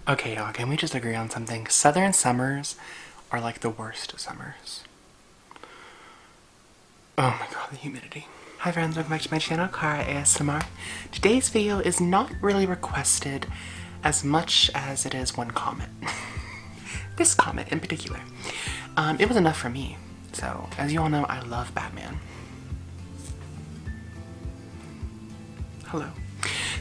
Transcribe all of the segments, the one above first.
Okay, y'all, can we just agree on something? Southern summers are like the worst summers. Oh my god, the humidity. Hi friends, welcome back to my channel, Kara ASMR. Today's video is not really requested as much as it is one comment. This comment in particular. It was enough for me. So, as you all know, I love Batman. Hello.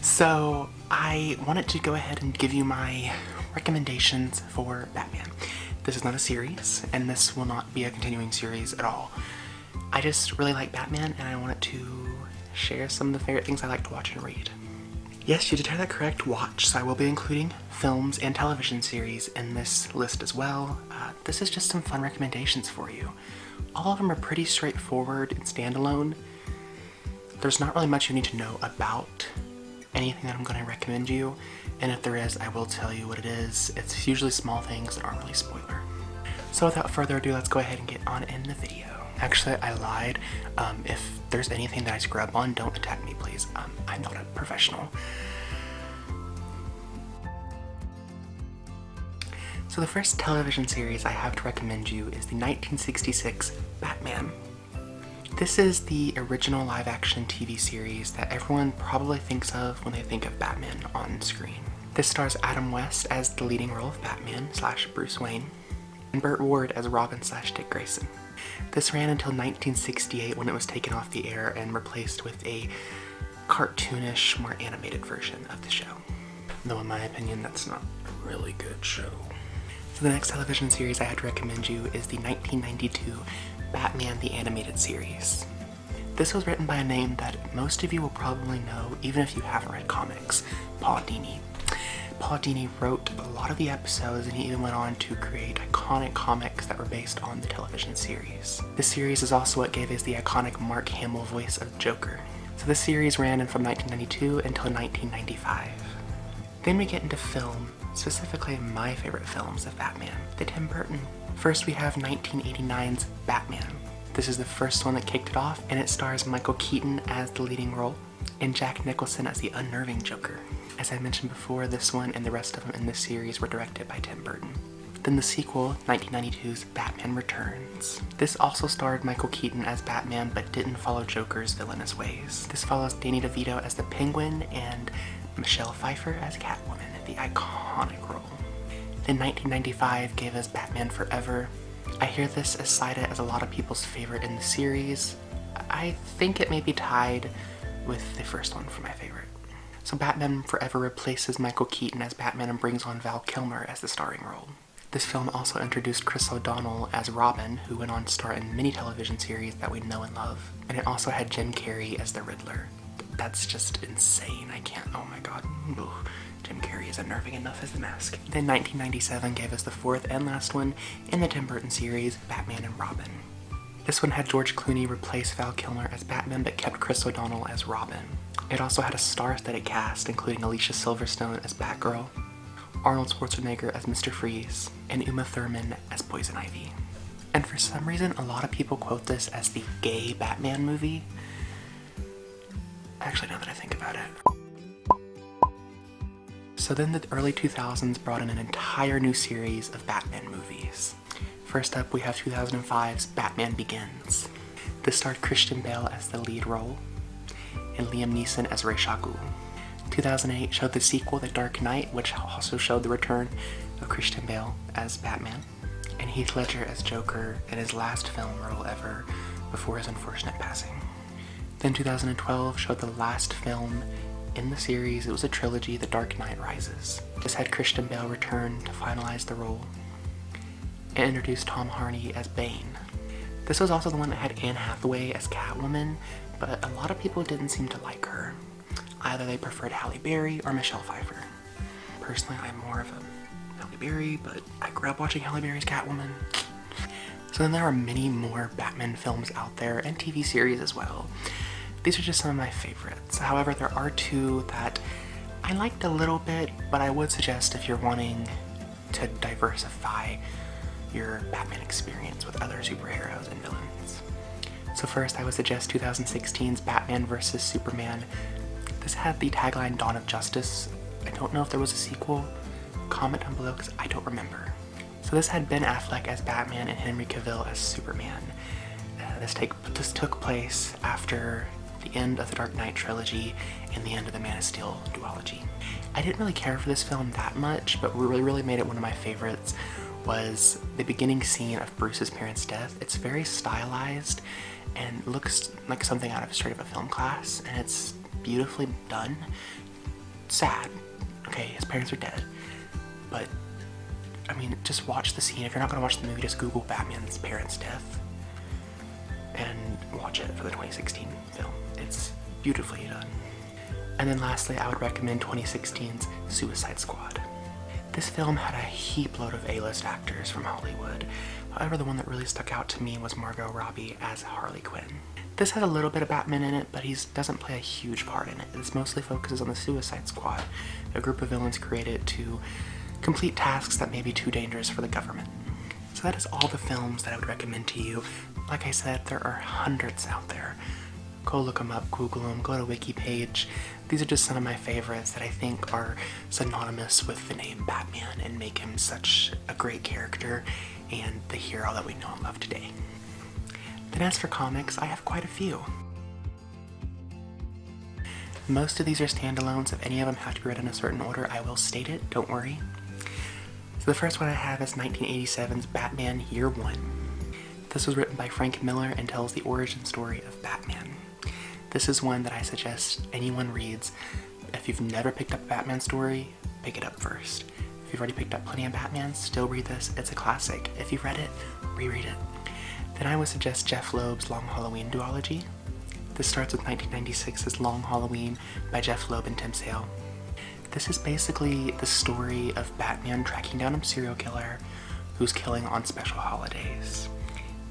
So, I wanted to go ahead and give you my recommendations for Batman. This is not a series, and this will not be a continuing series at all. I just really like Batman, and I wanted to share some of the favorite things I like to watch and read. Yes, you did hear that correct, watch, so I will be including films and television series in this list as well. This is just some fun recommendations for you. All of them are pretty straightforward and standalone. There's not really much you need to know about anything that I'm going to recommend you, and if there is, I will tell you what it is. It's usually small things that aren't really spoiler. So without further ado, let's go ahead and get on in the video. Actually, I lied. If there's anything that I scrub on, don't attack me, please. I'm not a professional. So the first television series I have to recommend you is the 1966 Batman. This is the original live-action TV series that everyone probably thinks of when they think of Batman on screen. This stars Adam West as the leading role of Batman / Bruce Wayne, and Burt Ward as Robin / Dick Grayson. This ran until 1968 when it was taken off the air and replaced with a cartoonish, more animated version of the show. Though in my opinion, that's not a really good show. So the next television series I have to recommend you is the 1992 Batman the Animated Series. This was written by a name that most of you will probably know even if you haven't read comics, Paul Dini. Paul Dini wrote a lot of the episodes, and he even went on to create iconic comics that were based on the television series. This series is also what gave us the iconic Mark Hamill voice of Joker. So this series ran from 1992 until 1995. Then we get into film, specifically my favorite films of Batman, the Tim Burton. First we have 1989's Batman. This is the first one that kicked it off, and it stars Michael Keaton as the leading role and Jack Nicholson as the unnerving Joker. As I mentioned before, this one and the rest of them in this series were directed by Tim Burton. Then the sequel, 1992's Batman Returns. This also starred Michael Keaton as Batman but didn't follow Joker's villainous ways. This follows Danny DeVito as the Penguin and Michelle Pfeiffer as Catwoman, the iconic role. Then 1995 gave us Batman Forever. I hear this is cited as a lot of people's favorite in the series. I think it may be tied with the first one for my favorite. So Batman Forever replaces Michael Keaton as Batman and brings on Val Kilmer as the starring role. This film also introduced Chris O'Donnell as Robin, who went on to star in many television series that we know and love. And it also had Jim Carrey as the Riddler. That's just insane. I can't, oh my god. Ugh. Jim Carrey is unnerving enough as the Mask. Then 1997 gave us the fourth and last one in the Tim Burton series, Batman and Robin. This one had George Clooney replace Val Kilmer as Batman but kept Chris O'Donnell as Robin. It also had a star-studded cast, including Alicia Silverstone as Batgirl, Arnold Schwarzenegger as Mr. Freeze, and Uma Thurman as Poison Ivy. And for some reason, a lot of people quote this as the gay Batman movie. Actually, now that I think about it. So then the early 2000s brought in an entire new series of Batman movies. First up, we have 2005's Batman Begins. This starred Christian Bale as the lead role, and Liam Neeson as Ra's al Ghul. 2008 showed the sequel, The Dark Knight, which also showed the return of Christian Bale as Batman, and Heath Ledger as Joker in his last film role ever before his unfortunate passing. Then 2012 showed the last film in the series. It was a trilogy, The Dark Knight Rises. This had Christian Bale return to finalize the role and introduced Tom Hardy as Bane. This was also the one that had Anne Hathaway as Catwoman, but a lot of people didn't seem to like her. Either they preferred Halle Berry or Michelle Pfeiffer. Personally, I'm more of a Halle Berry, but I grew up watching Halle Berry's Catwoman. So then there are many more Batman films out there and TV series as well. These are just some of my favorites. However, there are two that I liked a little bit, but I would suggest if you're wanting to diversify your Batman experience with other superheroes and villains. So first, I would suggest 2016's Batman vs. Superman. This had the tagline Dawn of Justice. I don't know if there was a sequel, comment down below because I don't remember. So this had Ben Affleck as Batman and Henry Cavill as Superman. This took place after the end of the Dark Knight trilogy and the end of the Man of Steel duology. I didn't really care for this film that much, but what really made it one of my favorites was the beginning scene of Bruce's parents' death. It's very stylized and looks like something out of straight of a film class, and it's beautifully done. Sad. Okay, his parents are dead, but I mean, just watch the scene. If you're not gonna watch the movie, just Google Batman's parents' death and watch it for the 2016 film. It's beautifully done. And then lastly, I would recommend 2016's Suicide Squad. This film had a heap load of A-list actors from Hollywood. However, the one that really stuck out to me was Margot Robbie as Harley Quinn. This has a little bit of Batman in it, but he doesn't play a huge part in it. This mostly focuses on the Suicide Squad, a group of villains created to complete tasks that may be too dangerous for the government. So that is all the films that I would recommend to you. Like I said, there are hundreds out there. Go look them up, Google them, go to Wiki page. These are just some of my favorites that I think are synonymous with the name Batman and make him such a great character and the hero that we know and love today. Then as for comics, I have quite a few. Most of these are standalones. If any of them have to be read in a certain order, I will state it, don't worry. So the first one I have is 1987's Batman Year One. This was written by Frank Miller and tells the origin story of Batman. This is one that I suggest anyone reads. If you've never picked up a Batman story, pick it up first. If you've already picked up plenty of Batman, still read this. It's a classic. If you've read it, reread it. Then I would suggest Jeff Loeb's Long Halloween duology. This starts with 1996's Long Halloween by Jeff Loeb and Tim Sale. This is basically the story of Batman tracking down a serial killer who's killing on special holidays.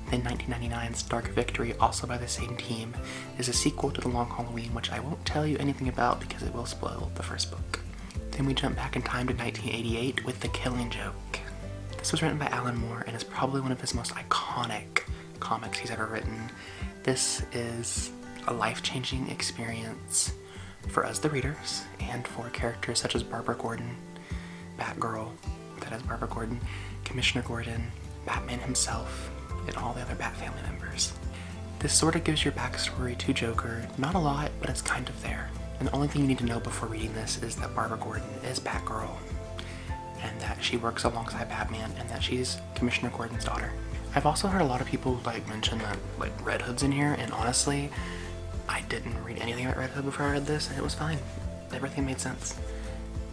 Then 1999's Dark Victory, also by the same team, is a sequel to The Long Halloween, which I won't tell you anything about because it will spoil the first book. Then we jump back in time to 1988 with The Killing Joke. This was written by Alan Moore and is probably one of his most iconic comics he's ever written. This is a life-changing experience for us the readers and for characters such as Barbara Gordon, Batgirl, that is Barbara Gordon, Commissioner Gordon, Batman himself, and all the other Bat family members. This sort of gives your backstory to Joker, not a lot, but it's kind of there. And the only thing you need to know before reading this is that Barbara Gordon is Batgirl, and that she works alongside Batman, and that she's Commissioner Gordon's daughter. I've also heard a lot of people mention that Red Hood's in here, and honestly, I didn't read anything about Red Hood before I read this, and it was fine. Everything made sense.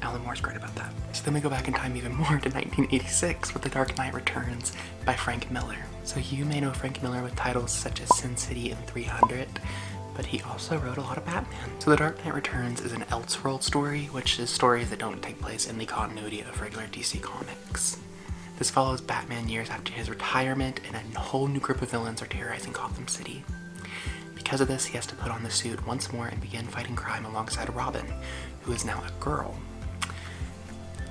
Alan Moore's great about that. So then we go back in time even more to 1986 with The Dark Knight Returns by Frank Miller. So you may know Frank Miller with titles such as Sin City and 300, but he also wrote a lot of Batman. So The Dark Knight Returns is an Elseworld story, which is stories that don't take place in the continuity of regular DC Comics. This follows Batman years after his retirement, and a whole new group of villains are terrorizing Gotham City. Because of this, he has to put on the suit once more and begin fighting crime alongside Robin, who is now a girl.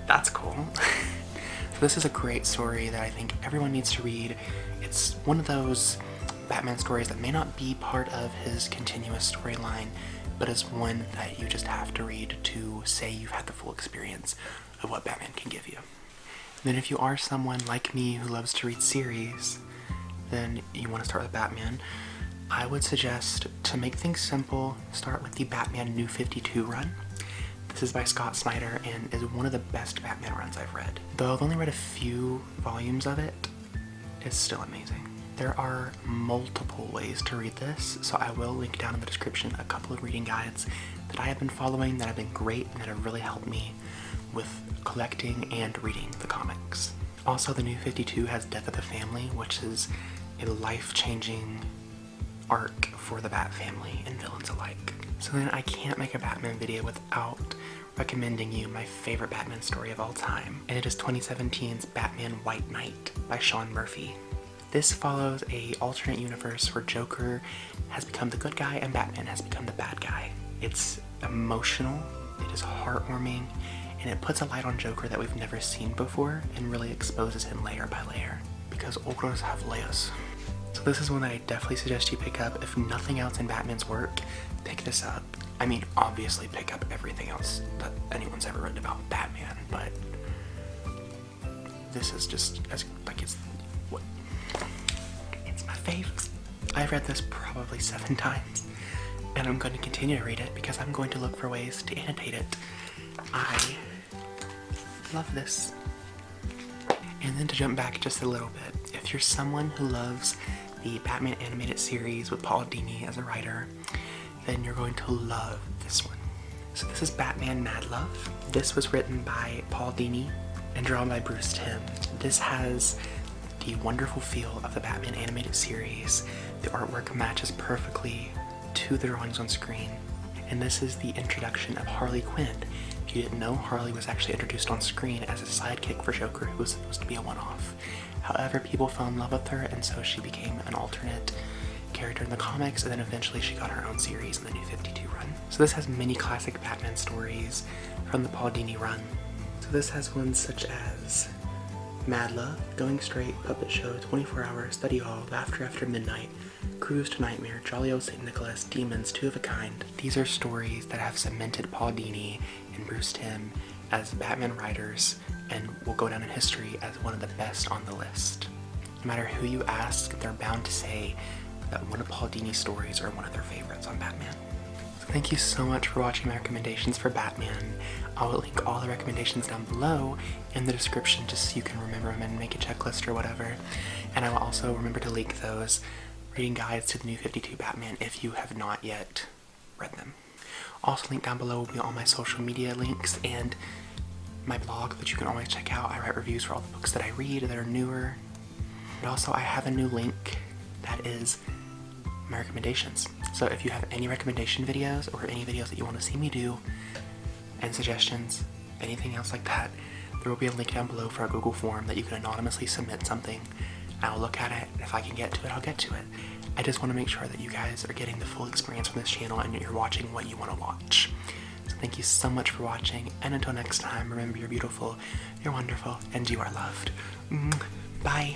That's cool. So this is a great story that I think everyone needs to read. It's one of those Batman stories that may not be part of his continuous storyline, but is one that you just have to read to say you've had the full experience of what Batman can give you. And then if you are someone like me who loves to read series, then you want to start with Batman, I would suggest, to make things simple, start with the Batman New 52 run. This is by Scott Snyder and is one of the best Batman runs I've read. Though I've only read a few volumes of it, it's still amazing. There are multiple ways to read this, so I will link down in the description a couple of reading guides that I have been following that have been great and that have really helped me with collecting and reading the comics. Also, the New 52 has Death of the Family, which is a life-changing arc for the Bat family and villains alike. So then I can't make a Batman video without recommending you my favorite Batman story of all time, and it is 2017's Batman White Knight by Sean Murphy. This follows a alternate universe where Joker has become the good guy and Batman has become the bad guy. It's emotional, it is heartwarming, and it puts a light on Joker that we've never seen before and really exposes him layer by layer, because ogres have layers. So this is one that I definitely suggest you pick up. If nothing else in Batman's work, pick this up. I mean, obviously pick up everything else that anyone's ever written about Batman, but this is just as, like, it's my fave. I've read this probably 7 times, and I'm going to continue to read it because I'm going to look for ways to annotate it. I love this. And then to jump back just a little bit, if you're someone who loves the Batman animated series with Paul Dini as a writer, then you're going to love this one. So this is Batman Mad Love. This was written by Paul Dini and drawn by Bruce Timm. This has the wonderful feel of the Batman animated series. The artwork matches perfectly to the drawings on screen. And this is the introduction of Harley Quinn. If you didn't know, Harley was actually introduced on screen as a sidekick for Joker who was supposed to be a one-off. However, people fell in love with her, and so she became an alternate character in the comics, and then eventually she got her own series in the New 52 run. So this has many classic Batman stories from the Paul Dini run. So this has ones such as Mad Love, Going Straight, Puppet Show, 24 Hour, Study Hall, Laughter After Midnight, Cruise to Nightmare, Jolly Old St. Nicholas, Demons, Two of a Kind. These are stories that have cemented Paul Dini and Bruce Timm as Batman writers and will go down in history as one of the best on the list. No matter who you ask, they're bound to say that one of Paul Dini's stories are one of their favorites on Batman. So thank you so much for watching my recommendations for Batman. I will link all the recommendations down below in the description just so you can remember them and make a checklist or whatever. And I will also remember to link those reading guides to the New 52 Batman if you have not yet read them. Also linked down below will be all my social media links and my blog that you can always check out. I write reviews for all the books that I read that are newer. And also I have a new link that is my recommendations. So if you have any recommendation videos or any videos that you want to see me do and suggestions, anything else like that, there will be a link down below for a Google form that you can anonymously submit something. I'll look at it, and if I can get to it, I'll get to it. I just want to make sure that you guys are getting the full experience from this channel and you're watching what you want to watch. So thank you so much for watching, and until next time, remember you're beautiful, you're wonderful, and you are loved. Bye.